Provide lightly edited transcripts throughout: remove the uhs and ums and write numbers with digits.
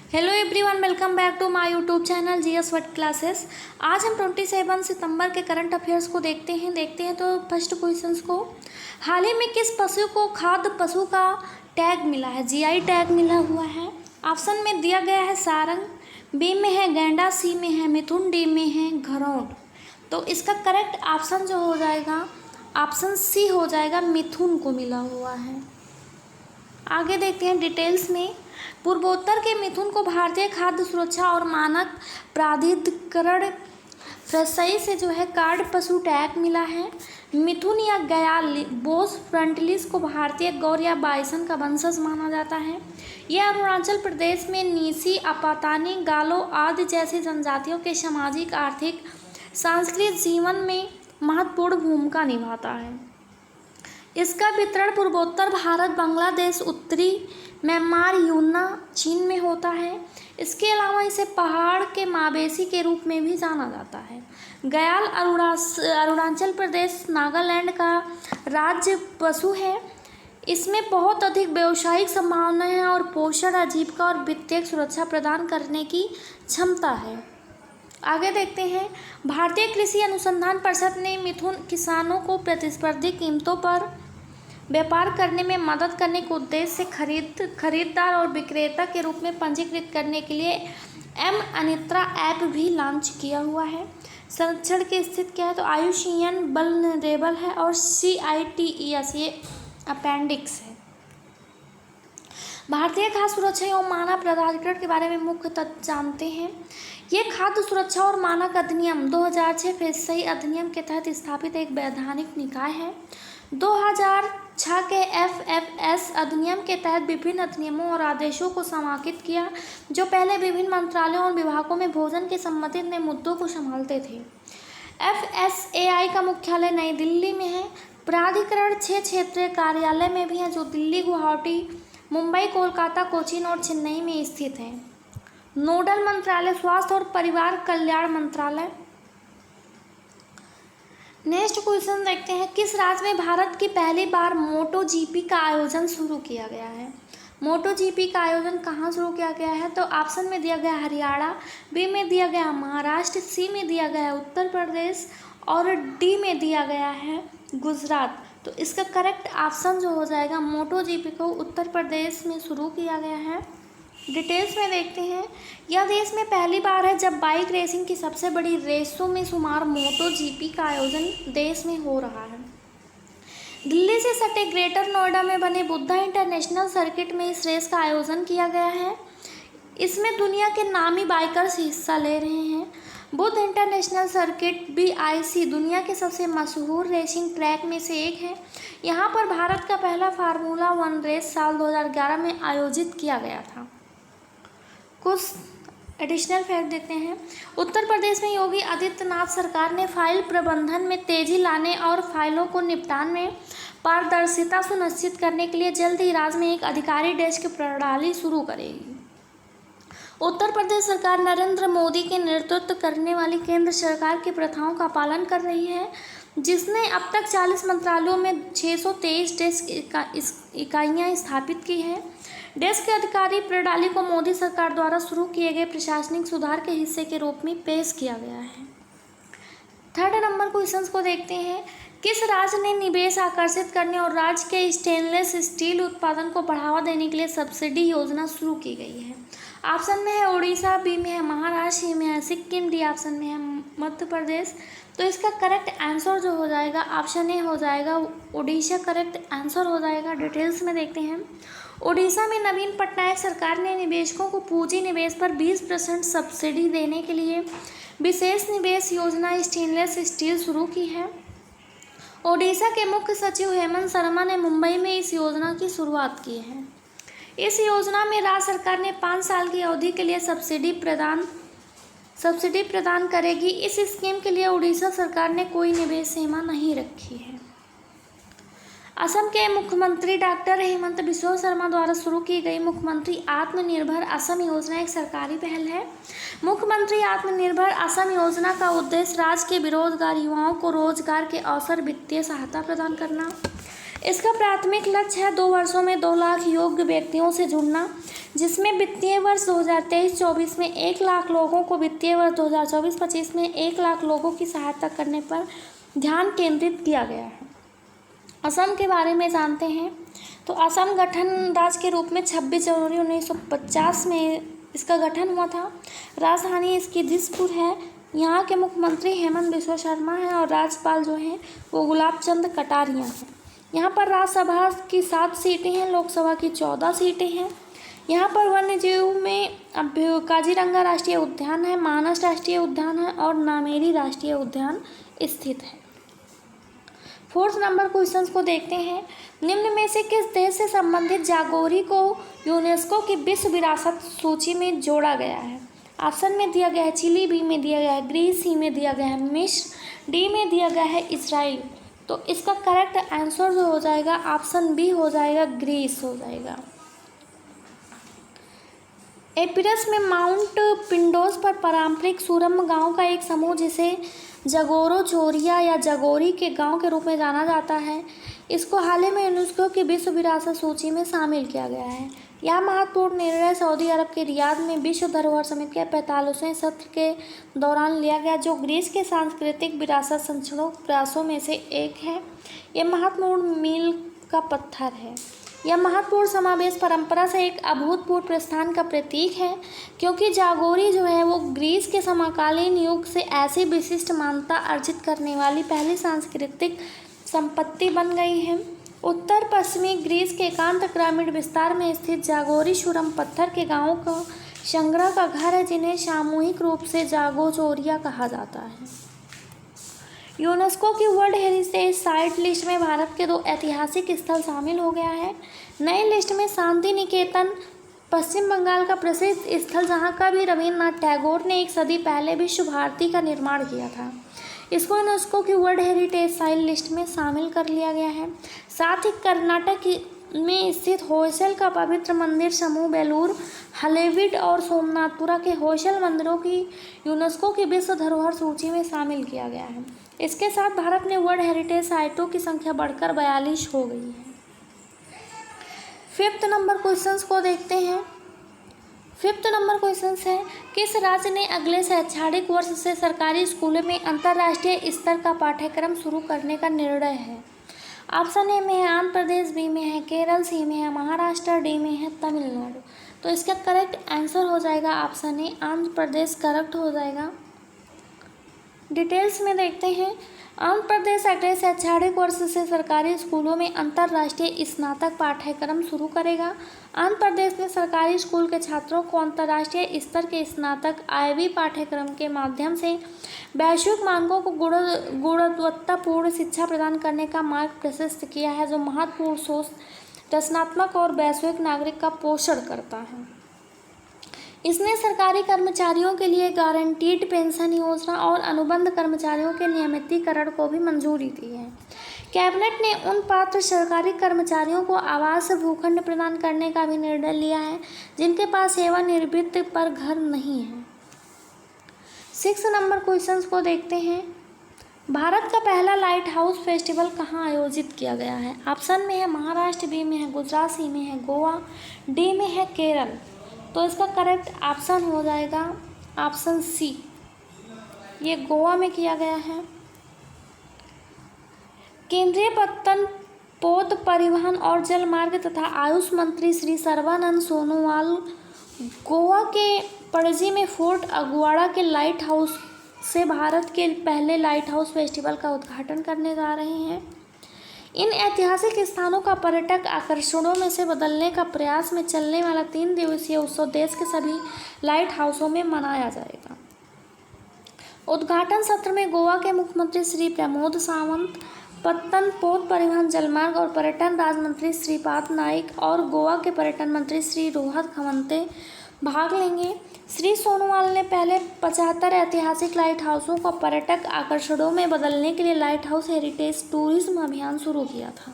Hello everyone, welcome back to my YouTube channel GS word classes. आज हम 27 सितंबर के current affairs को देखते हैं तो फर्स्ट क्वेश्चंस को, हाल ही में किस पशु को खाद्य पशु का टैग मिला है? जीआई टैग मिला हुआ है। ऑप्शन में दिया गया है सारंग, बी में है गैंडा, सी में है मिथुन, डी में है घरौंड। तो इसका करेक्ट ऑप्शन जो हो जाएगा ऑप्शन सी हो जाएगा, मिथुन को मिला हुआ है। आगे देखते हैं डिटेल्स में। पूर्वोत्तर के मिथुन को भारतीय खाद्य सुरक्षा और मानक प्राधिकरण फ्रेसाई से जो है कार्ड पशु टैग मिला है। मिथुन या गयाल बोस फ्रंटलिस को भारतीय गौर या बाइसन का वंशज माना जाता है। यह अरुणाचल प्रदेश में नीसी, अपातानी, गालो आदि जैसी जनजातियों के सामाजिक, आर्थिक, सांस्कृतिक जीवन में महत्वपूर्ण भूमिका निभाता है। इसका वितरण पूर्वोत्तर भारत, बांग्लादेश, उत्तरी म्यांमार, यूना, चीन में होता है। इसके अलावा इसे पहाड़ के मवेशी के रूप में भी जाना जाता है। गयाल अरुणाचल प्रदेश, नागालैंड का राज्य पशु है। इसमें बहुत अधिक व्यावसायिक संभावनाएं हैं और पोषण, आजीविका और वित्तीय सुरक्षा प्रदान करने की क्षमता है। आगे देखते हैं। भारतीय कृषि अनुसंधान परिषद ने मिथुन किसानों को प्रतिस्पर्धी कीमतों पर व्यापार करने में मदद करने के उद्देश्य से खरीदार और विक्रेता के रूप में पंजीकृत करने के लिए एम अनित्रा ऐप भी लॉन्च किया हुआ है। संरक्षण की स्थिति क्या है? तो आयुषियन वल्नरेबल है और CITES ये अपेंडिक्स है। भारतीय खाद्य सुरक्षा एवं मानक प्राधिकरण के बारे में मुख्य तथ्य जानते हैं। ये खाद्य सुरक्षा और मानक अधिनियम 2006 फ्रेसाई अधिनियम के तहत स्थापित एक वैधानिक निकाय है। 2006 के FFS अधिनियम के तहत विभिन्न अधिनियमों और आदेशों को समाहित किया, जो पहले विभिन्न मंत्रालयों और विभागों में भोजन के संबंधित नए मुद्दों को संभालते थे। FSAI का मुख्यालय नई दिल्ली में है। प्राधिकरण 6 क्षेत्रीय कार्यालय में भी है, जो दिल्ली, गुवाहाटी, मुंबई, कोलकाता, कोचीन और चेन्नई में स्थित है। नोडल मंत्रालय स्वास्थ्य और परिवार कल्याण मंत्रालय। नेक्स्ट क्वेश्चन देखते हैं। किस राज्य में भारत की पहली बार MotoGP का आयोजन शुरू किया गया है? MotoGP का आयोजन कहाँ शुरू किया गया है? तो ऑप्शन में दिया गया हरियाणा, बी में दिया गया महाराष्ट्र, सी में दिया गया उत्तर प्रदेश और डी में दिया गया है गुजरात। तो इसका करेक्ट ऑप्शन जो हो जाएगा, MotoGP को उत्तर प्रदेश में शुरू किया गया है। डिटेल्स में देखते हैं। यह देश में पहली बार है जब बाइक रेसिंग की सबसे बड़ी रेसों में शुमार MotoGP का आयोजन देश में हो रहा है। दिल्ली से सटे ग्रेटर नोएडा में बने बुद्धा इंटरनेशनल सर्किट में इस रेस का आयोजन किया गया है। इसमें दुनिया के नामी बाइकर्स हिस्सा ले रहे हैं। बुद्ध इंटरनेशनल सर्किट BIC दुनिया के सबसे मशहूर रेसिंग ट्रैक में से एक है। यहाँ पर भारत का पहला फार्मूला 1 रेस साल 2011 में आयोजित किया गया था। कुछ एडिशनल फैक्ट देते हैं। उत्तर प्रदेश में योगी आदित्यनाथ सरकार ने फाइल प्रबंधन में तेजी लाने और फाइलों को निपटान में पारदर्शिता सुनिश्चित करने के लिए जल्द ही राज्य में एक अधिकारी डेस्क प्रणाली शुरू करेगी। उत्तर प्रदेश सरकार नरेंद्र मोदी के नेतृत्व करने वाली केंद्र सरकार की प्रथाओं का पालन कर रही है, जिसने अब तक 40 मंत्रालयों में 623 डेस्क इकाइयाँ स्थापित की हैं। डेस्क अधिकारी प्रणाली को मोदी सरकार द्वारा शुरू किए गए प्रशासनिक सुधार के हिस्से के रूप में पेश किया गया है। थर्ड नंबर क्वेश्चन को देखते हैं। किस राज्य ने निवेश आकर्षित करने और राज्य के स्टेनलेस स्टील उत्पादन को बढ़ावा देने के लिए सब्सिडी योजना शुरू की गई है? ऑप्शन में है उड़ीसा, बी में है महाराष्ट्र, सी में है सिक्किम, डी ऑप्शन में है मध्य प्रदेश। तो इसका करेक्ट आंसर जो हो जाएगा ऑप्शन ए हो जाएगा, उड़ीसा करेक्ट आंसर हो जाएगा। डिटेल्स में देखते हैं। उड़ीसा में नवीन पटनायक सरकार ने निवेशकों को पूंजी निवेश पर 20% सब्सिडी देने के लिए विशेष निवेश योजना स्टेनलेस स्टील शुरू की है। ओडिशा के मुख्य सचिव हेमंत शर्मा ने मुंबई में इस योजना की शुरुआत की है। इस योजना में राज्य सरकार ने 5 साल की अवधि के लिए सब्सिडी प्रदान करेगी। इस स्कीम के लिए उड़ीसा सरकार ने कोई निवेश सीमा नहीं रखी है। असम के मुख्यमंत्री डॉक्टर हेमंत बिस्वा शर्मा द्वारा शुरू की गई मुख्यमंत्री आत्मनिर्भर असम योजना एक सरकारी पहल है। मुख्यमंत्री आत्मनिर्भर असम योजना का उद्देश्य राज्य के बेरोजगार युवाओं को रोजगार के अवसर, वित्तीय सहायता प्रदान करना, इसका प्राथमिक लक्ष्य है 2 वर्षों में 2 लाख योग्य व्यक्तियों से जुड़ना, जिसमें वित्तीय वर्ष 2023-24 में 1 लाख लोगों को, वित्तीय वर्ष 2024-25 में 1 लाख लोगों की सहायता करने पर ध्यान केंद्रित किया गया है। असम के बारे में जानते हैं तो असम गठन राज्य के रूप में 26 जनवरी 1950 में इसका गठन हुआ था। राजधानी इसकी दिसपुर है। यहाँ के मुख्यमंत्री हेमंत बिस्वा शर्मा हैं और राज्यपाल जो हैं वो गुलाब चंद कटारिया हैं। यहाँ पर राज्यसभा की 7 सीटें हैं, लोकसभा की 14 सीटें हैं। यहाँ पर वन्य जीव में काजीरंगा राष्ट्रीय उद्यान है, मानस राष्ट्रीय उद्यान है और नामेरी राष्ट्रीय उद्यान स्थित है। 4th नंबर क्वेश्चंस को देखते हैं। निम्न में से किस देश से संबंधित जागोरी को यूनेस्को की विश्व विरासत सूची में जोड़ा गया है? ऑप्शन में दिया गया है चिली, बी में दिया गया है ग्रीस, सी में दिया गया है मिस्र, डी में दिया गया है इजराइल। तो इसका करेक्ट आंसर जो हो जाएगा ऑप्शन बी हो जाएगा, ग्रीस हो जाएगा। एपिरस में माउंट पिंडोस पर पारंपरिक सुरम गांव का एक समूह जिसे जगोरो चोरिया या जगोरी के गांव के रूप में जाना जाता है, इसको हाल ही में यूनेस्को की विश्व विरासत सूची में शामिल किया गया है। यह महत्वपूर्ण निर्णय सऊदी अरब के रियाद में विश्व धरोहर समिति के 45वें सत्र के दौरान लिया गया, जो ग्रीस के सांस्कृतिक विरासत संरक्षण प्रयासों में से एक है। यह महत्वपूर्ण मील का पत्थर है। यह महत्वपूर्ण समावेश परंपरा से एक अभूतपूर्व प्रस्थान का प्रतीक है, क्योंकि जागोरी जो है वो ग्रीस के समकालीन युग से ऐसी विशिष्ट मान्यता अर्जित करने वाली पहली सांस्कृतिक संपत्ति बन गई है। उत्तर पश्चिमी ग्रीस के एकांत ग्रामीण विस्तार में स्थित जागोरी सुरम पत्थर के गांवों का संग्रह का घर है, जिन्हें सामूहिक रूप से जागोचोरिया कहा जाता है। यूनेस्को की वर्ल्ड हेरिटेज साइट लिस्ट में भारत के 2 ऐतिहासिक स्थल शामिल हो गया है। नई लिस्ट में शांति निकेतन पश्चिम बंगाल का प्रसिद्ध स्थल, जहां का भी रविन्द्रनाथ टैगोर ने 1 सदी पहले विश्व भारती का निर्माण किया था, इसको यूनेस्को की वर्ल्ड हेरिटेज साइट लिस्ट में शामिल कर लिया गया है। साथ ही कर्नाटक में स्थित होयसल का पवित्र मंदिर समूह बेलूर, हलेबीड और सोमनाथपुरा के होयसल मंदिरों की यूनेस्को की विश्व धरोहर सूची में शामिल किया गया है। इसके साथ भारत में वर्ल्ड हेरिटेज साइटों की संख्या बढ़कर 42 हो गई है। 5th नंबर क्वेश्चंस को देखते हैं। 5th नंबर क्वेश्चंस है, किस राज्य ने अगले शैक्षणिक वर्ष से सरकारी स्कूलों में अंतर्राष्ट्रीय स्तर का पाठ्यक्रम शुरू करने का निर्णय है? ऑप्शन ए में है आंध्र प्रदेश, बी में है केरल, सी में है महाराष्ट्र, डी में है तमिलनाडु। तो इसका करेक्ट आंसर हो जाएगा option A, Andhra Pradesh correct हो जाएगा। डिटेल्स में देखते हैं। आंध्र प्रदेश अगले शैक्षणिक वर्ष से सरकारी स्कूलों में अंतर्राष्ट्रीय स्नातक पाठ्यक्रम शुरू करेगा। आंध्र प्रदेश ने सरकारी स्कूल के छात्रों को अंतर्राष्ट्रीय स्तर के स्नातक IB पाठ्यक्रम के माध्यम से वैश्विक मांगों को गुणवत्तापूर्ण शिक्षा प्रदान करने का मार्ग प्रशस्त किया है, जो महत्वपूर्ण सोच, रचनात्मक और वैश्विक नागरिक का पोषण करता है। इसने सरकारी कर्मचारियों के लिए गारंटीड पेंशन योजना और अनुबंध कर्मचारियों के नियमितीकरण को भी मंजूरी दी है। कैबिनेट ने उन पात्र सरकारी कर्मचारियों को आवास भूखंड प्रदान करने का भी निर्णय लिया है जिनके पास सेवानिवृत्ति पर घर नहीं है। 6 नंबर क्वेश्चंस को देखते हैं। भारत का पहला लाइट हाउस फेस्टिवल कहाँ आयोजित किया गया है? ऑप्शन में है महाराष्ट्र, बी में है गुजरात, सी में है गोवा, डी में है केरल। तो इसका करेक्ट ऑप्शन हो जाएगा ऑप्शन सी, ये गोवा में किया गया है। केंद्रीय पत्तन, पोत, परिवहन और जलमार्ग तथा आयुष मंत्री श्री सर्बानंद सोनोवाल गोवा के पणजी में फोर्ट अगुआड़ा के लाइट हाउस से भारत के पहले लाइट हाउस फेस्टिवल का उद्घाटन करने जा रहे हैं। इन ऐतिहासिक स्थानों का पर्यटक आकर्षणों में से बदलने का प्रयास में चलने वाला 3 दिवसीय उत्सव देश के सभी लाइट हाउसों में मनाया जाएगा। उद्घाटन सत्र में गोवा के मुख्यमंत्री श्री प्रमोद सावंत, पत्तन, पोत, परिवहन, जलमार्ग और पर्यटन राज्य मंत्री श्रीपाद नाइक और गोवा के पर्यटन मंत्री श्री रोहत खमंते भाग लेंगे। श्री सोनोवाल ने पहले 75 ऐतिहासिक लाइट हाउसों को पर्यटक आकर्षणों में बदलने के लिए लाइट हाउस हेरिटेज टूरिज्म अभियान शुरू किया था।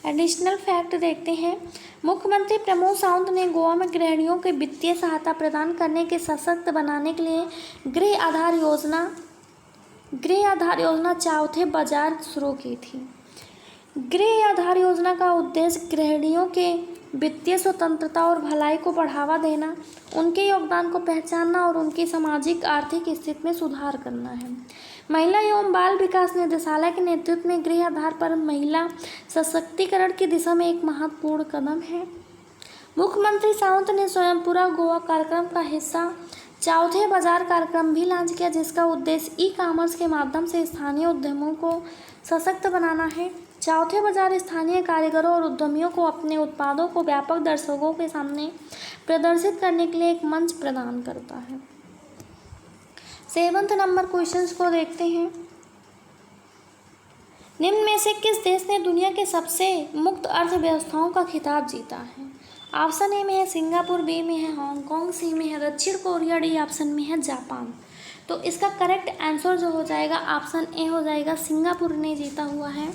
एडिशनल फैक्ट देखते हैं। मुख्यमंत्री प्रमोद सावंत ने गोवा में गृहिणियों को वित्तीय सहायता प्रदान करने के सशक्त बनाने के लिए गृह आधार योजना गृह आधार योजना चौथे बाजार शुरू की थी। गृह आधार योजना का उद्देश्य गृहिणियों के वित्तीय स्वतंत्रता और भलाई को बढ़ावा देना, उनके योगदान को पहचानना और उनकी सामाजिक आर्थिक स्थिति में सुधार करना है। महिला एवं बाल विकास निदेशालय के नेतृत्व में गृह आधार पर महिला सशक्तिकरण की दिशा में एक महत्वपूर्ण कदम है। मुख्यमंत्री सावंत ने स्वयंपुरा गोवा कार्यक्रम का हिस्सा चौथे बाजार कार्यक्रम भी लॉन्च किया, जिसका उद्देश्य ई कॉमर्स के माध्यम से स्थानीय उद्यमों को सशक्त बनाना है। चौथे बाजार स्थानीय कारीगरों और उद्यमियों को अपने उत्पादों को व्यापक दर्शकों के सामने प्रदर्शित करने के लिए एक मंच प्रदान करता है। 7 नंबर क्वेश्चंस को देखते हैं। निम्न में से किस देश ने दुनिया के सबसे मुक्त अर्थव्यवस्थाओं का खिताब जीता है? ऑप्शन ए में है सिंगापुर, बी में है हांगकांग, सी में है दक्षिण कोरिया, डी ऑप्शन में है जापान। तो इसका करेक्ट आंसर जो हो जाएगा ऑप्शन ए हो जाएगा, सिंगापुर ने जीता हुआ है।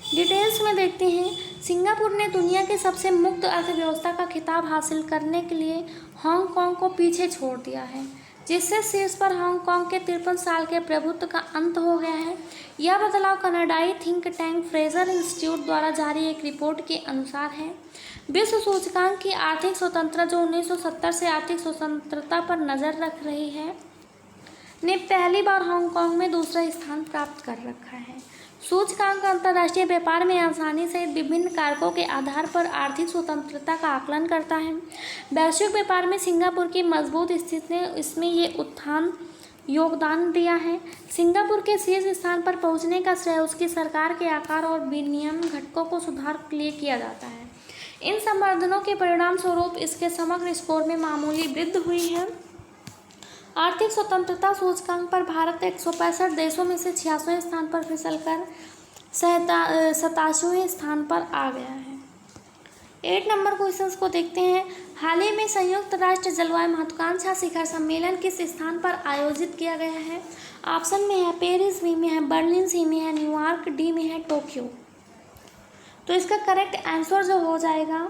डिटेल्स में देखते हैं। सिंगापुर ने दुनिया के सबसे मुक्त अर्थव्यवस्था का खिताब हासिल करने के लिए हांगकांग को पीछे छोड़ दिया है, जिससे शीर्ष पर हांगकांग के 53 साल के प्रभुत्व का अंत हो गया है। यह बदलाव कनाडाई थिंक टैंक फ्रेजर इंस्टीट्यूट द्वारा जारी एक रिपोर्ट के अनुसार है। विश्व सूचकांक की आर्थिक स्वतंत्रता जो 1970 से आर्थिक स्वतंत्रता पर नज़र रख रही है, ने पहली बार हांगकांग में दूसरा स्थान प्राप्त कर रखा है। सूचकांक अंतर्राष्ट्रीय व्यापार में आसानी से विभिन्न कारकों के आधार पर आर्थिक स्वतंत्रता का आकलन करता है। वैश्विक व्यापार में सिंगापुर की मजबूत स्थिति ने इसमें ये उत्थान योगदान दिया है। सिंगापुर के शीर्ष स्थान पर पहुंचने का श्रेय उसकी सरकार के आकार और विनियम घटकों को सुधार के लिए किया जाता है। इन संवर्धनों के परिणाम स्वरूप इसके समग्र स्कोर में मामूली वृद्धि हुई है। आर्थिक स्वतंत्रता सूचकांक पर भारत 165 देशों में से 86वें स्थान पर फिसलकर 87वें स्थान पर आ गया है। 8 नंबर क्वेश्चंस को देखते हैं। हाल ही में संयुक्त राष्ट्र जलवायु महत्वाकांक्षा शिखर सम्मेलन किस स्थान पर आयोजित किया गया है? ऑप्शन में है पेरिस, बी में है बर्लिन, सी में है न्यूयॉर्क, डी में है टोक्यो। तो इसका करेक्ट आंसर जो हो जाएगा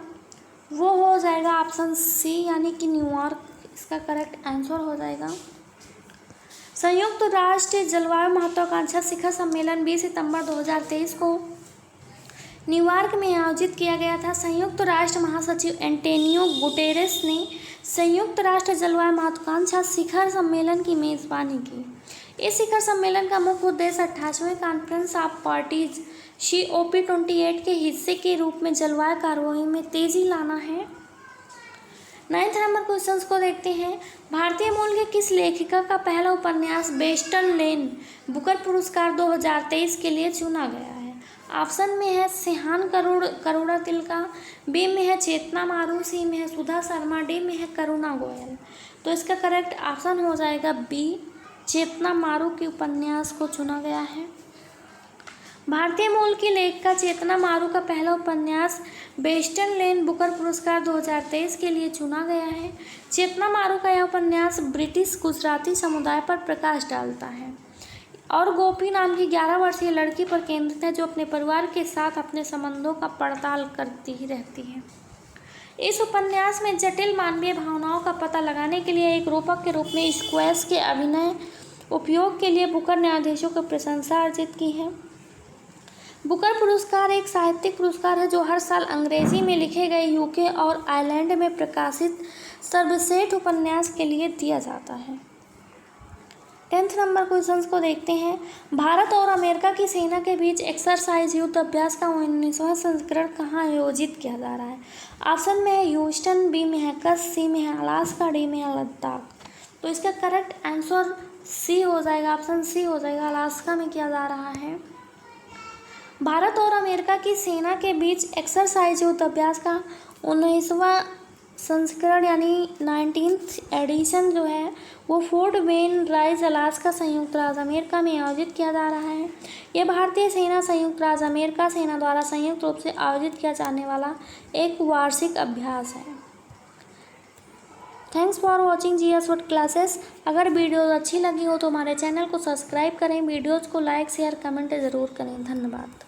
वो हो जाएगा ऑप्शन सी, यानी कि न्यूयॉर्क इसका करेक्ट आंसर हो जाएगा। संयुक्त राष्ट्र जलवायु महत्वाकांक्षा शिखर सम्मेलन 20 सितंबर 2023 को न्यूयॉर्क में आयोजित किया गया था। संयुक्त राष्ट्र महासचिव एंटोनियो गुटेरेस ने संयुक्त राष्ट्र जलवायु महत्वाकांक्षा शिखर सम्मेलन की मेज़बानी की। इस शिखर सम्मेलन का मुख्य उद्देश्य 28वें कॉन्फ्रेंस ऑफ पार्टीज COP28 के हिस्से के रूप में जलवायु कार्यवाही में तेजी लाना है। 9 नंबर क्वेश्चंस को देखते हैं। भारतीय मूल के किस लेखिका का पहला उपन्यास वेस्टर्न लेन बुकर पुरस्कार 2023 के लिए चुना गया है? ऑप्शन में है सिहान करुणा तिलका, बी में है चेतना मारू, सी में है सुधा शर्मा, डी में है करुणा गोयल। तो इसका करेक्ट ऑप्शन हो जाएगा बी, चेतना मारू के उपन्यास को चुना गया है। भारतीय मूल की लेखिका चेतना मारू का पहला उपन्यास वेस्टर्न लेन बुकर पुरस्कार 2023 के लिए चुना गया है। चेतना मारू का यह उपन्यास ब्रिटिश गुजराती समुदाय पर प्रकाश डालता है और गोपी नाम की 11 वर्षीय लड़की पर केंद्रित है, जो अपने परिवार के साथ अपने संबंधों का पड़ताल करती ही रहती है। इस उपन्यास में जटिल मानवीय भावनाओं का पता लगाने के लिए एक रूपक के रूप में स्क्वैश के अभिनय उपयोग के लिए बुकर न्यायाधीशों की प्रशंसा अर्जित की है। बुकर पुरस्कार एक साहित्यिक पुरस्कार है जो हर साल अंग्रेजी में लिखे गए यूके और आयरलैंड में प्रकाशित सर्वश्रेष्ठ उपन्यास के लिए दिया जाता है। 10 नंबर क्वेश्चंस को देखते हैं। भारत और अमेरिका की सेना के बीच एक्सरसाइज युद्ध अभ्यास का 19वां संस्करण कहाँ आयोजित किया जा रहा है? ऑप्शन में है ह्यूस्टन, बी में है कच्छ, सी में है अलास्का, डी में है लद्दाख। तो इसका करेक्ट आंसर सी हो जाएगा, ऑप्शन सी हो जाएगा, अलास्का में किया जा रहा है। भारत और अमेरिका की सेना के बीच एक्सरसाइज युद्ध अभ्यास का 19वां संस्करण यानी 19th एडिशन जो है वो फोर्ट बेन राइज अलास्का संयुक्त राज्य अमेरिका में आयोजित किया जा रहा है। यह भारतीय सेना संयुक्त राज्य अमेरिका सेना द्वारा संयुक्त रूप से आयोजित किया जाने वाला एक वार्षिक अभ्यास है। Thanks for watching GS word classes. अगर वीडियो अच्छी लगी हो तो हमारे चैनल को सब्सक्राइब करें, वीडियोज़ को लाइक शेयर कमेंट ज़रूर करें। धन्यवाद।